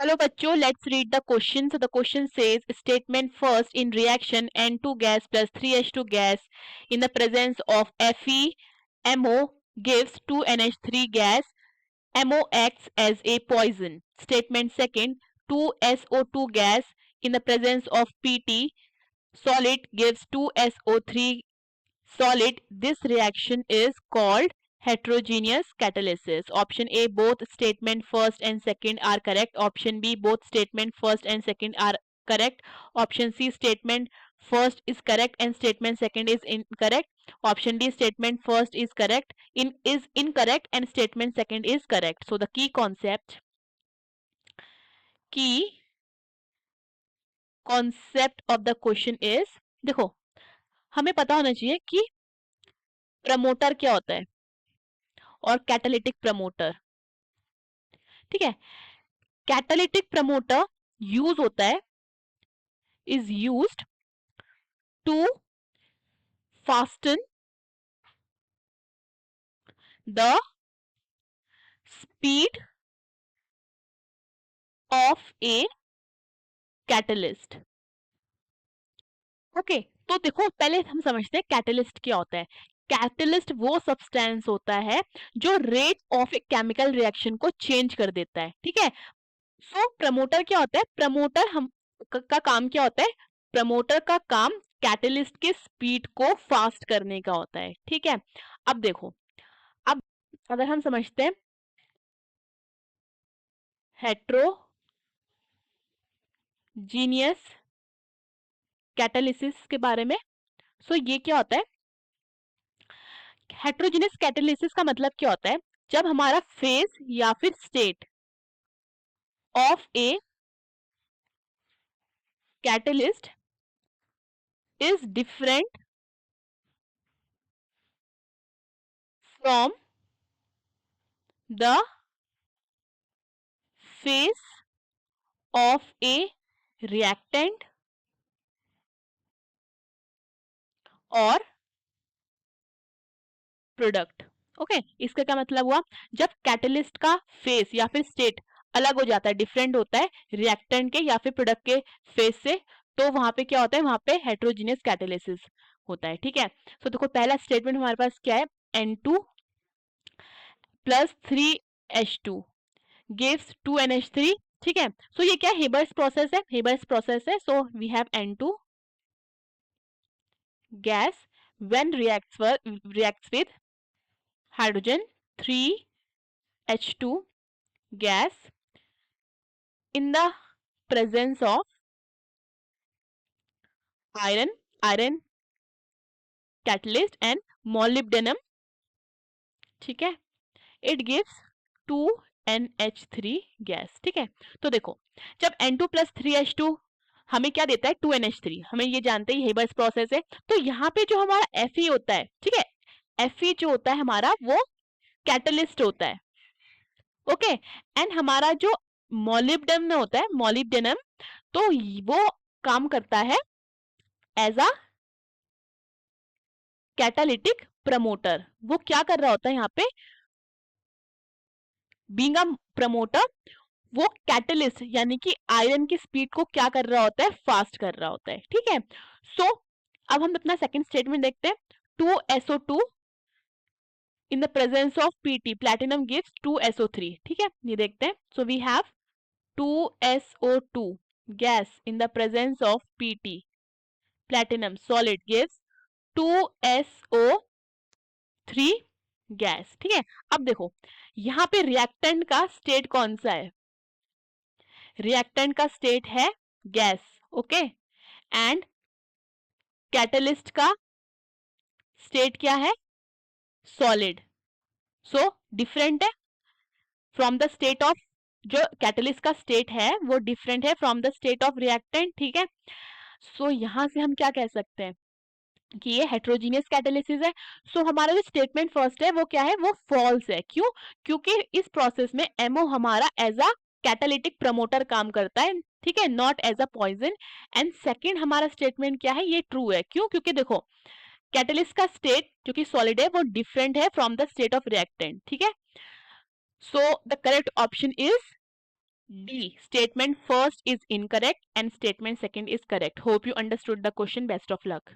Hello बच्चों, let's read the question. So the question says statement first in reaction N2 gas plus 3H2 gas in the presence of FeMO gives 2NH3 gas. MO acts as a poison. Statement second, 2SO2 gas in the presence of PT solid gives 2SO3 solid. This reaction is called heterogeneous catalysis. Option A, both statement first and second are correct. Option B, both statement first and second are correct. Option C, statement first is correct and statement second is incorrect. Option D, statement first is correct is incorrect and statement second is correct. So the key concept of the question is, देखो हमें पता होना चाहिए कि promoter क्या होता है और कैटालिटिक प्रमोटर. ठीक है. कैटालिटिक प्रमोटर यूज होता है, is used to fasten the speed of a catalyst. Okay, तो देखो पहले हम समझते हैं कैटलिस्ट क्या होता है. कैटलिस्ट वो सब्सटेंस होता है जो rate of a chemical reaction को चेंज कर देता है. ठीक है. सो प्रमोटर क्या होता है? प्रमोटर का काम क्या होता है? प्रमोटर का काम कैटलिस्ट के स्पीड को फास्ट करने का होता है. ठीक है. अब देखो, अब अगर हम समझते हैं हेट्रोजीनियस कैटालिसिस के बारे में. सो ये क्या होता है? हेट्रोजीनियस कैटालिसिस का मतलब क्या होता है? जब हमारा फेज या फिर state of a catalyst is different from the phase of a reactant or product. Okay, इसका क्या मतलब हुआ? जब कैटलिस्ट का फेस या फिर स्टेट अलग हो जाता है, डिफरेंट होता है रिएक्टेंट के या फिर प्रोडक्ट के फेस से, तो वहां पे क्या होता है? वहां पे हेट्रोजीनियस कैटालिसिस होता है. ठीक है. तो देखो पहला स्टेटमेंट हमारे पास क्या है? N2 plus 3H2 gives 2NH3. ठीक है. सो ये क्या है? हेबर्स प्रोसेस है. हेबर्स प्रोसेस है. So we have N2 gas when reacts with hydrogen 3H2 gas in the presence of iron catalyst and molybdenum. ठीक है. it gives 2NH3 gas. ठीक है. तो देखो जब N2 प्लस 3H2 हमें क्या देता है? 2NH3. हम ये जानते हैं हेबर्स प्रोसेस है. तो यहाँ पे जो हमारा Fe होता है, ठीक है, Fe जो होता है हमारा वो कैटलिस्ट होता है. ओके. एंड हमारा जो मोलिब्डेनम होता है, मोलिब्डेनम, तो वो काम करता है एज अ कैटालिटिक प्रमोटर. वो क्या कर रहा होता है यहाँ पे? बीइंग अ प्रमोटर, वो कैटलिस्ट यानी कि आयरन की स्पीड को क्या कर रहा होता है? फास्ट कर रहा होता है. ठीक है. सो अब हम अपना सेकंड स्टेटमेंट देखते हैं. 2SO2 in the presence of PT platinum gives 2SO3. ठीक है, ये देखते हैं. So we have 2SO2 gas in the presence of PT platinum solid gives 2SO3 gas. ठीक है. अब देखो यहाँ पे रिएक्टेंट का स्टेट कौन सा है? रिएक्टेंट का स्टेट है गैस. ओके. एंड कैटलिस्ट का स्टेट क्या है? सॉलिड. सो डिफरेंट है फ्रॉम द स्टेट ऑफ, जो कैटलिस्ट का स्टेट है वो डिफरेंट है from the state of reactant. ठीक है. सो यहां से हम क्या कह सकते हैं कि ये हेट्रोजीनियस कैटालिसिस है. सो हमारा जो स्टेटमेंट फर्स्ट है वो क्या है? वो फॉल्स है. क्यों? क्योंकि इस प्रोसेस में एमओ हमारा एज अ कैटालिटिक प्रमोटर काम करता है. ठीक है, not as a poison. And second हमारा स्टेटमेंट क्या है? ये ट्रू है. क्यों? क्योंकि देखो कैटलिस्ट का स्टेट जो कि सॉलिड है वो डिफरेंट है from the state of reactant. ठीक है. So the correct option is D. Statement first is incorrect and statement second is correct. Hope you understood the question. Best of luck.